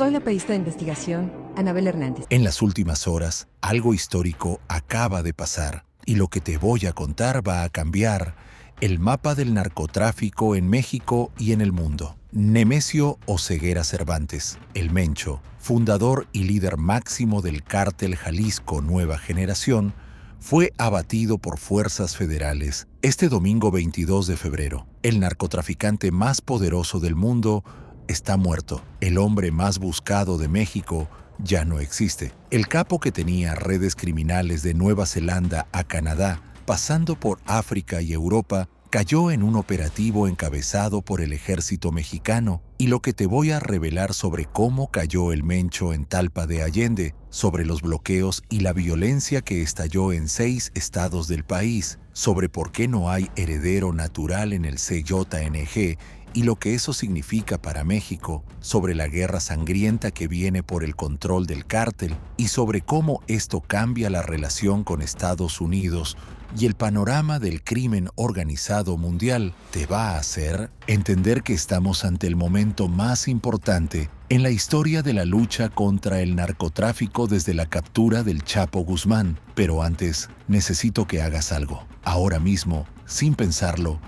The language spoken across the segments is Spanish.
Soy la periodista de investigación, Anabel Hernández. En las últimas horas, algo histórico acaba de pasar y lo que te voy a contar va a cambiar el mapa del narcotráfico en México y en el mundo. Nemesio Oseguera Cervantes, el Mencho, fundador y líder máximo del cártel Jalisco Nueva Generación, fue abatido por fuerzas federales este domingo 22 de febrero. El narcotraficante más poderoso del mundo está muerto. El hombre más buscado de México ya no existe. El capo que tenía redes criminales de Nueva Zelanda a Canadá, pasando por África y Europa, cayó en un operativo encabezado por el ejército mexicano. Y lo que te voy a revelar sobre cómo cayó el Mencho en Talpa de Allende, sobre los bloqueos y la violencia que estalló en 6 estados del país, sobre por qué no hay heredero natural en el CYNG y lo que eso significa para México, sobre la guerra sangrienta que viene por el control del cártel y sobre cómo esto cambia la relación con Estados Unidos y el panorama del crimen organizado mundial, te va a hacer entender que estamos ante el momento más importante en la historia de la lucha contra el narcotráfico desde la captura del Chapo Guzmán. Pero antes, necesito que hagas algo. Ahora mismo, sin pensarlo,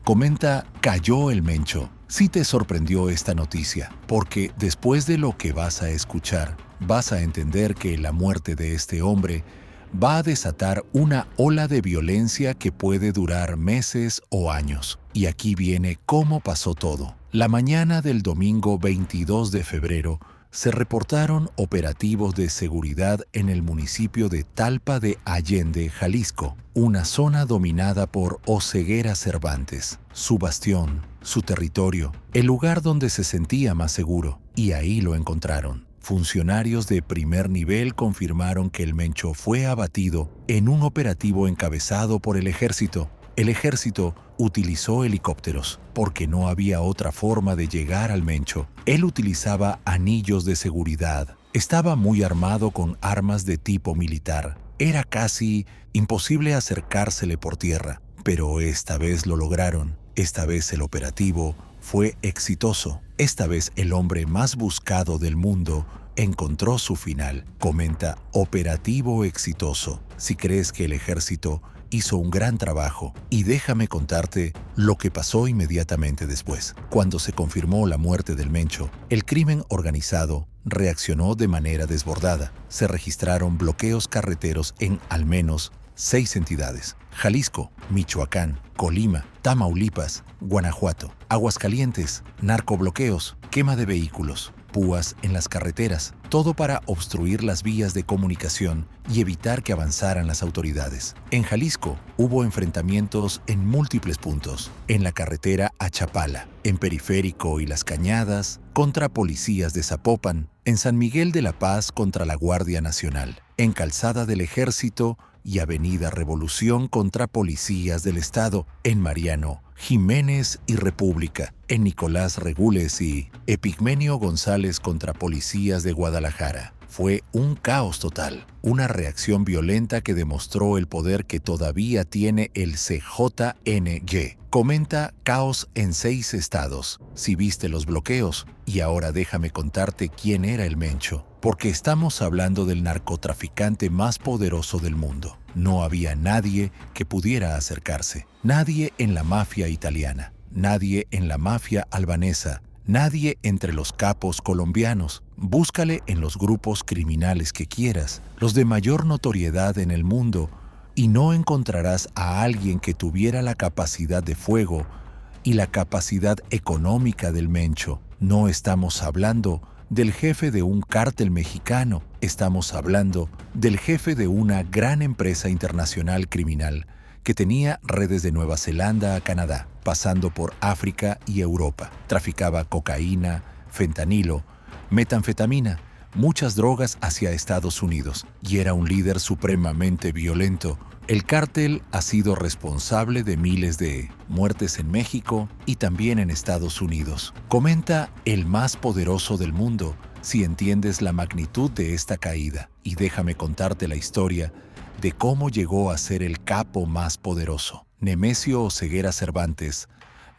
comenta «Cayó el Mencho» si te sorprendió esta noticia, porque después de lo que vas a escuchar, vas a entender que la muerte de este hombre va a desatar una ola de violencia que puede durar meses o años. Y aquí viene cómo pasó todo. La mañana del domingo 22 de febrero, se reportaron operativos de seguridad en el municipio de Talpa de Allende, Jalisco, una zona dominada por Oseguera Cervantes, su bastión, su territorio, el lugar donde se sentía más seguro, y ahí lo encontraron. Funcionarios de primer nivel confirmaron que el Mencho fue abatido en un operativo encabezado por el ejército. El ejército utilizó helicópteros porque no había otra forma de llegar al Mencho. Él utilizaba anillos de seguridad. Estaba muy armado con armas de tipo militar. Era casi imposible acercársele por tierra, pero esta vez lo lograron. Esta vez el operativo fue exitoso. Esta vez el hombre más buscado del mundo encontró su final. Comenta operativo exitoso. Si crees que el ejército hizo un gran trabajo, y déjame contarte lo que pasó inmediatamente después. Cuando se confirmó la muerte del Mencho, el crimen organizado reaccionó de manera desbordada. Se registraron bloqueos carreteros en al menos 6 entidades: Jalisco, Michoacán, Colima, Tamaulipas, Guanajuato, Aguascalientes, narcobloqueos, quema de vehículos, púas en las carreteras, todo para obstruir las vías de comunicación y evitar que avanzaran las autoridades. En Jalisco hubo enfrentamientos en múltiples puntos: en la carretera a Chapala, en Periférico y Las Cañadas, contra policías de Zapopan, en San Miguel de la Paz contra la Guardia Nacional, en Calzada del Ejército y Avenida Revolución contra policías del Estado, en Mariano, Jiménez y República, en Nicolás Regules y Epigmenio González contra policías de Guadalajara. Fue un caos total, una reacción violenta que demostró el poder que todavía tiene el CJNG. Comenta caos en 6 estados. Si viste los bloqueos, y ahora déjame contarte quién era el Mencho, porque estamos hablando del narcotraficante más poderoso del mundo. No había nadie que pudiera acercarse, nadie en la mafia italiana, nadie en la mafia albanesa, nadie entre los capos colombianos. Búscale en los grupos criminales que quieras, los de mayor notoriedad en el mundo, y no encontrarás a alguien que tuviera la capacidad de fuego y la capacidad económica del Mencho. No estamos hablando del jefe de un cártel mexicano, estamos hablando del jefe de una gran empresa internacional criminal que tenía redes de Nueva Zelanda a Canadá, pasando por África y Europa. Traficaba cocaína, fentanilo, metanfetamina, muchas drogas hacia Estados Unidos, y era un líder supremamente violento. El cártel ha sido responsable de miles de muertes en México y también en Estados Unidos. Comenta el más poderoso del mundo si entiendes la magnitud de esta caída, y déjame contarte la historia de cómo llegó a ser el capo más poderoso. Nemesio Oseguera Cervantes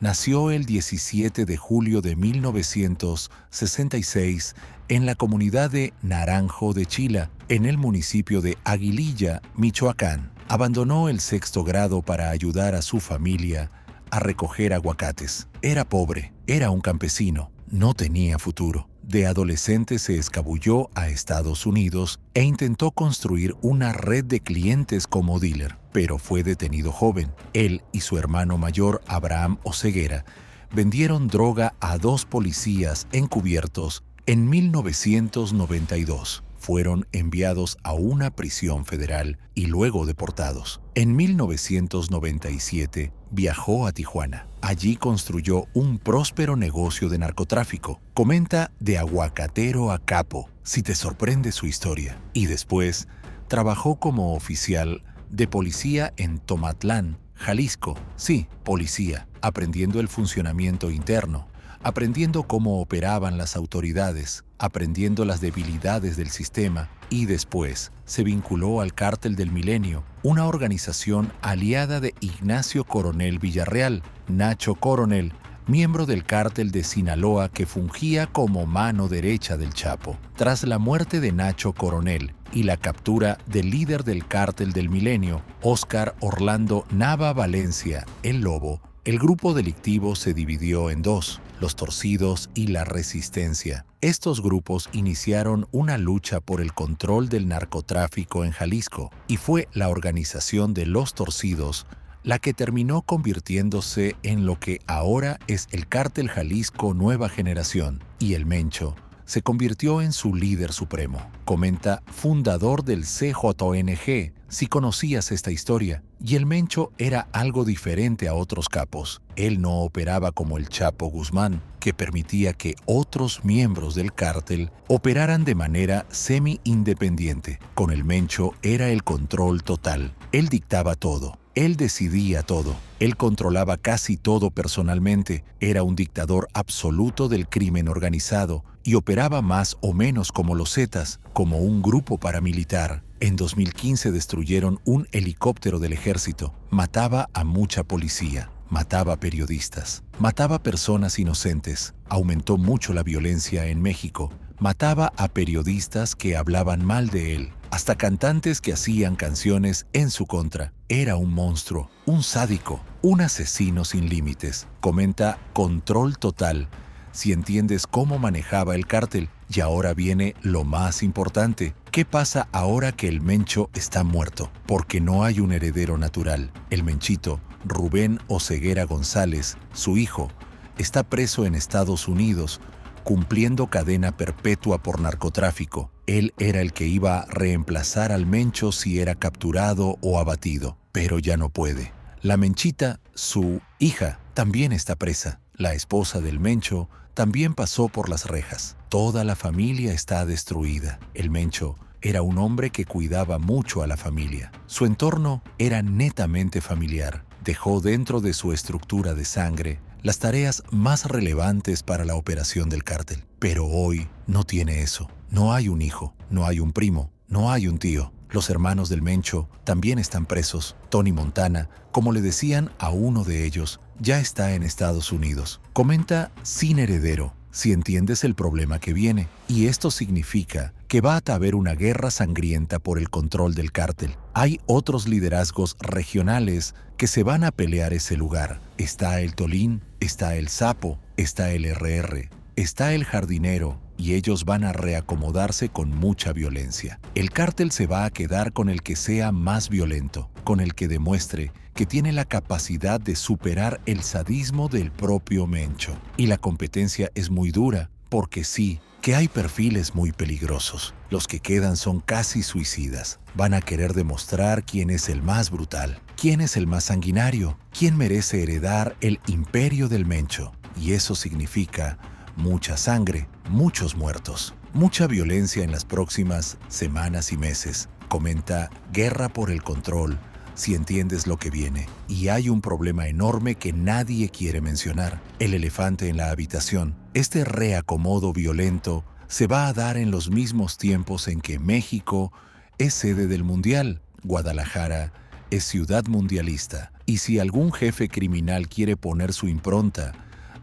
nació el 17 de julio de 1966 en la comunidad de Naranjo de Chila, en el municipio de Aguililla, Michoacán. Abandonó el sexto grado para ayudar a su familia a recoger aguacates. Era pobre, era un campesino, no tenía futuro. De adolescente se escabulló a Estados Unidos e intentó construir una red de clientes como dealer, pero fue detenido joven. Él y su hermano mayor, Abraham Oseguera, vendieron droga a 2 policías encubiertos en 1992. Fueron enviados a una prisión federal y luego deportados. En 1997 viajó a Tijuana. Allí construyó un próspero negocio de narcotráfico. Comenta de aguacatero a capo, si te sorprende su historia. Y después trabajó como oficial de policía en Tomatlán, Jalisco. Sí, policía, aprendiendo el funcionamiento interno, aprendiendo cómo operaban las autoridades, aprendiendo las debilidades del sistema, y después se vinculó al Cártel del Milenio, una organización aliada de Ignacio Coronel Villarreal, Nacho Coronel, miembro del Cártel de Sinaloa que fungía como mano derecha del Chapo. Tras la muerte de Nacho Coronel y la captura del líder del Cártel del Milenio, Óscar Orlando Nava Valencia, el Lobo, el grupo delictivo se dividió en 2, los Torcidos y la Resistencia. Estos grupos iniciaron una lucha por el control del narcotráfico en Jalisco, y fue la organización de los Torcidos la que terminó convirtiéndose en lo que ahora es el Cártel Jalisco Nueva Generación, y el Mencho se convirtió en su líder supremo. Comenta fundador del CJNG, si conocías esta historia. Y el Mencho era algo diferente a otros capos. Él no operaba como el Chapo Guzmán, que permitía que otros miembros del cártel operaran de manera semi-independiente. Con el Mencho era el control total. Él dictaba todo. Él decidía todo. Él controlaba casi todo personalmente. Era un dictador absoluto del crimen organizado y operaba más o menos como los Zetas, como un grupo paramilitar. En 2015 destruyeron un helicóptero del ejército. Mataba a mucha policía. Mataba periodistas. Mataba personas inocentes. Aumentó mucho la violencia en México. Mataba a periodistas que hablaban mal de él, hasta cantantes que hacían canciones en su contra. Era un monstruo, un sádico, un asesino sin límites. Comenta Control Total, si entiendes cómo manejaba el cártel. Y ahora viene lo más importante. ¿Qué pasa ahora que el Mencho está muerto? Porque no hay un heredero natural. El Menchito, Rubén Oseguera González, su hijo, está preso en Estados Unidos, cumpliendo cadena perpetua por narcotráfico. Él era el que iba a reemplazar al Mencho si era capturado o abatido, pero ya no puede. La Menchita, su hija, también está presa. La esposa del Mencho también pasó por las rejas. Toda la familia está destruida. El Mencho era un hombre que cuidaba mucho a la familia. Su entorno era netamente familiar. Dejó dentro de su estructura de sangre las tareas más relevantes para la operación del cártel. Pero hoy no tiene eso. No hay un hijo, no hay un primo, no hay un tío. Los hermanos del Mencho también están presos. Tony Montana, como le decían a uno de ellos, ya está en Estados Unidos. Comenta sin heredero, si entiendes el problema que viene. Y esto significa que va a haber una guerra sangrienta por el control del cártel. Hay otros liderazgos regionales que se van a pelear ese lugar. Está el Tolín, está el Sapo, está el RR, está el Jardinero, y ellos van a reacomodarse con mucha violencia. El cártel se va a quedar con el que sea más violento, con el que demuestre que tiene la capacidad de superar el sadismo del propio Mencho. Y la competencia es muy dura, porque sí, que hay perfiles muy peligrosos. Los que quedan son casi suicidas. Van a querer demostrar quién es el más brutal, quién es el más sanguinario, quién merece heredar el imperio del Mencho. Y eso significa mucha sangre, muchos muertos, mucha violencia en las próximas semanas y meses. Comenta Guerra por el Control, si entiendes lo que viene. Y hay un problema enorme que nadie quiere mencionar: el elefante en la habitación. Este reacomodo violento se va a dar en los mismos tiempos en que México es sede del Mundial. Guadalajara es ciudad mundialista, y si algún jefe criminal quiere poner su impronta,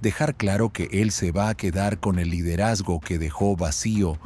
dejar claro que él se va a quedar con el liderazgo que dejó vacío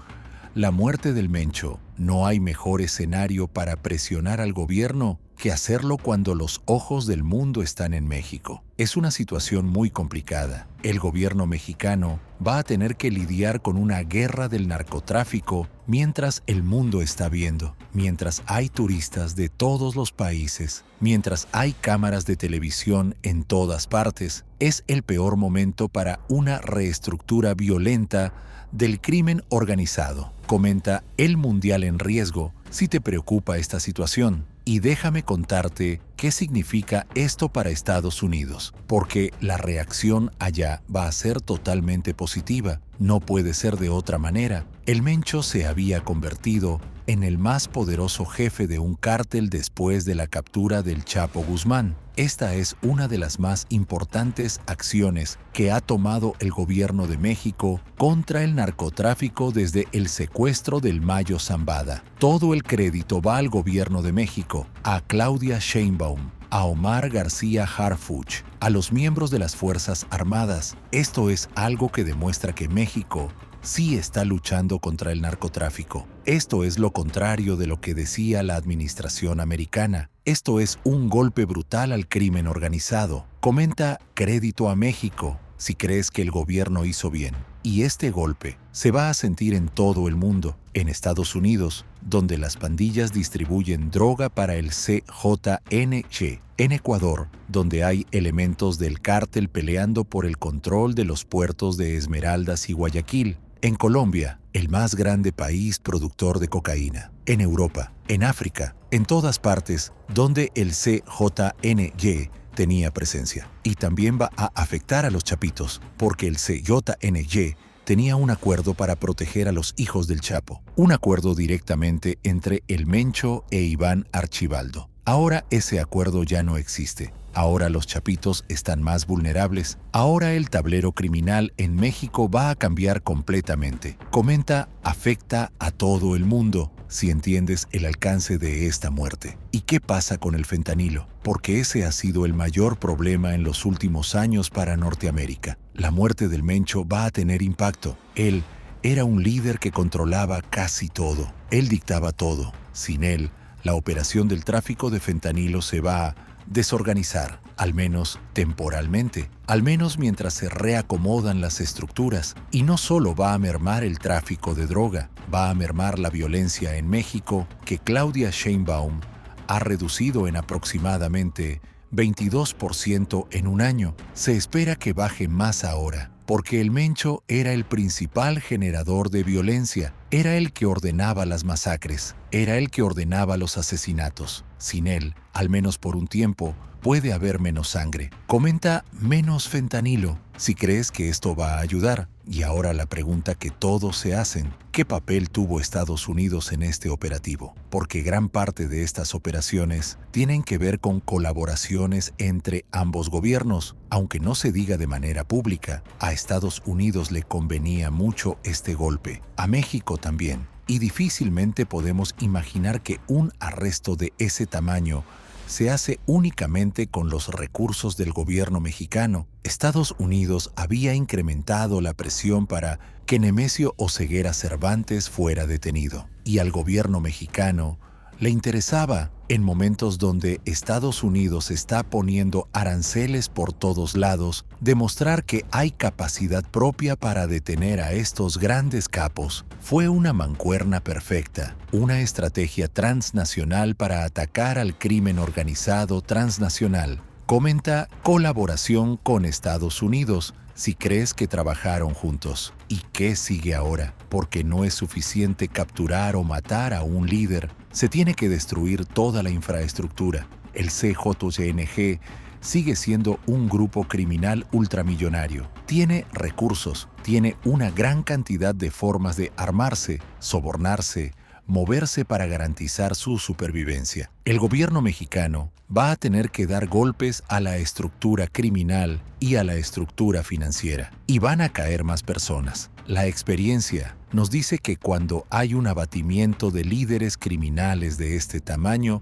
la muerte del Mencho, no hay mejor escenario para presionar al gobierno que hacerlo cuando los ojos del mundo están en México. Es una situación muy complicada. El gobierno mexicano va a tener que lidiar con una guerra del narcotráfico mientras el mundo está viendo, mientras hay turistas de todos los países, mientras hay cámaras de televisión en todas partes. Es el peor momento para una reestructura violenta del crimen organizado. Comenta El Mundial en Riesgo si te preocupa esta situación. Y déjame contarte qué significa esto para Estados Unidos, porque la reacción allá va a ser totalmente positiva. No puede ser de otra manera. El Mencho se había convertido en el más poderoso jefe de un cártel después de la captura del Chapo Guzmán. Esta es una de las más importantes acciones que ha tomado el gobierno de México contra el narcotráfico desde el secuestro del Mayo Zambada. Todo el crédito va al gobierno de México, a Claudia Sheinbaum, a Omar García Harfuch, a los miembros de las Fuerzas Armadas. Esto es algo que demuestra que México sí está luchando contra el narcotráfico. Esto es lo contrario de lo que decía la administración americana. Esto es un golpe brutal al crimen organizado. Comenta Crédito a México si crees que el gobierno hizo bien. Y este golpe se va a sentir en todo el mundo. En Estados Unidos, donde las pandillas distribuyen droga para el CJNG. En Ecuador, donde hay elementos del cártel peleando por el control de los puertos de Esmeraldas y Guayaquil. En Colombia, el más grande país productor de cocaína. En Europa, en África, en todas partes donde el CJNG tenía presencia. Y también va a afectar a los chapitos, porque el CJNG tenía un acuerdo para proteger a los hijos del Chapo. Un acuerdo directamente entre el Mencho e Iván Archibaldo. Ahora ese acuerdo ya no existe. Ahora los chapitos están más vulnerables. Ahora el tablero criminal en México va a cambiar completamente. Comenta, afecta a todo el mundo, si entiendes el alcance de esta muerte. ¿Y qué pasa con el fentanilo? Porque ese ha sido el mayor problema en los últimos años para Norteamérica. La muerte del Mencho va a tener impacto. Él era un líder que controlaba casi todo. Él dictaba todo. Sin él, la operación del tráfico de fentanilo se va a desorganizar, al menos temporalmente, al menos mientras se reacomodan las estructuras. Y no solo va a mermar el tráfico de droga, va a mermar la violencia en México, que Claudia Sheinbaum ha reducido en aproximadamente 22% en un año. Se espera que baje más ahora, porque el Mencho era el principal generador de violencia, era el que ordenaba las masacres, era el que ordenaba los asesinatos. Sin él, al menos por un tiempo, puede haber menos sangre. Comenta menos fentanilo si crees que esto va a ayudar. Y ahora la pregunta que todos se hacen, ¿qué papel tuvo Estados Unidos en este operativo? Porque gran parte de estas operaciones tienen que ver con colaboraciones entre ambos gobiernos. Aunque no se diga de manera pública, a Estados Unidos le convenía mucho este golpe, a México también. Y difícilmente podemos imaginar que un arresto de ese tamaño se hace únicamente con los recursos del gobierno mexicano. Estados Unidos había incrementado la presión para que Nemesio Oseguera Cervantes fuera detenido. Y al gobierno mexicano le interesaba, en momentos donde Estados Unidos está poniendo aranceles por todos lados, demostrar que hay capacidad propia para detener a estos grandes capos. Fue una mancuerna perfecta, una estrategia transnacional para atacar al crimen organizado transnacional. Comenta colaboración con Estados Unidos si crees que trabajaron juntos. ¿Y qué sigue ahora? Porque no es suficiente capturar o matar a un líder. Se tiene que destruir toda la infraestructura. El CJNG sigue siendo un grupo criminal ultramillonario. Tiene recursos, tiene una gran cantidad de formas de armarse, sobornarse, moverse para garantizar su supervivencia. El gobierno mexicano va a tener que dar golpes a la estructura criminal y a la estructura financiera. Y van a caer más personas. La experiencia nos dice que cuando hay un abatimiento de líderes criminales de este tamaño,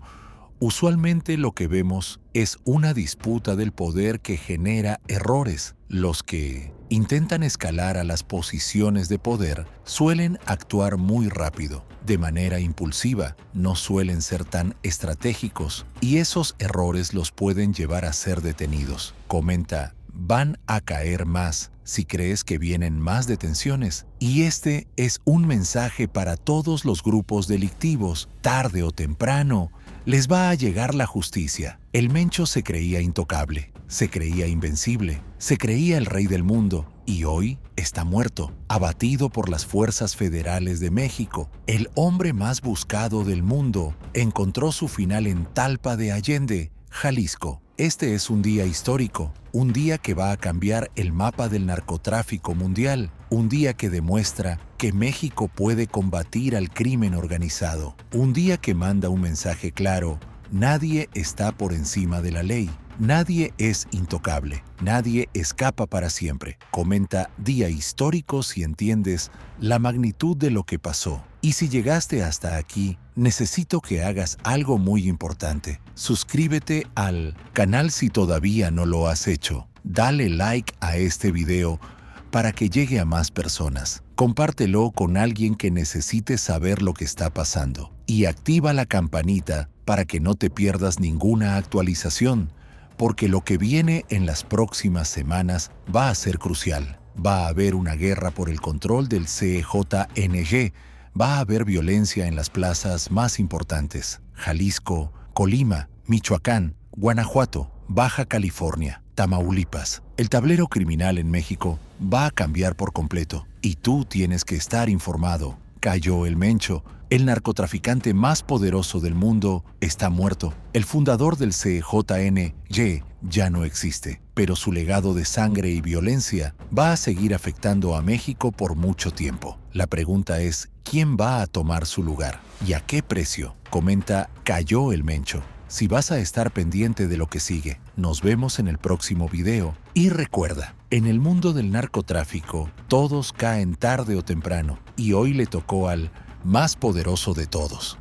Usualmente lo que vemos es una disputa del poder que genera errores. Los que intentan escalar a las posiciones de poder suelen actuar muy rápido, de manera impulsiva, no suelen ser tan estratégicos y esos errores los pueden llevar a ser detenidos. Comenta: van a caer más si crees que vienen más detenciones. Y este es un mensaje para todos los grupos delictivos. Tarde o temprano, les va a llegar la justicia. El Mencho se creía intocable, se creía invencible, se creía el rey del mundo y hoy está muerto, abatido por las fuerzas federales de México. El hombre más buscado del mundo encontró su final en Talpa de Allende, Jalisco. Este es un día histórico, un día que va a cambiar el mapa del narcotráfico mundial, un día que demuestra que México puede combatir al crimen organizado, un día que manda un mensaje claro: nadie está por encima de la ley, nadie es intocable, nadie escapa para siempre. Comenta: día histórico si entiendes la magnitud de lo que pasó. Y si llegaste hasta aquí, necesito que hagas algo muy importante. Suscríbete al canal si todavía no lo has hecho. Dale like a este video para que llegue a más personas. Compártelo con alguien que necesite saber lo que está pasando. Y activa la campanita para que no te pierdas ninguna actualización, porque lo que viene en las próximas semanas va a ser crucial. Va a haber una guerra por el control del CJNG. Va a haber violencia en las plazas más importantes: Jalisco, Colima, Michoacán, Guanajuato, Baja California, Tamaulipas. El tablero criminal en México va a cambiar por completo y tú tienes que estar informado. Cayó el Mencho, el narcotraficante más poderoso del mundo, está muerto. El fundador del CJNG ya no existe, pero su legado de sangre y violencia va a seguir afectando a México por mucho tiempo. La pregunta es: ¿quién va a tomar su lugar? ¿Y a qué precio? Comenta: cayó el Mencho. Si vas a estar pendiente de lo que sigue, nos vemos en el próximo video. Y recuerda, en el mundo del narcotráfico, todos caen tarde o temprano, y hoy le tocó al más poderoso de todos.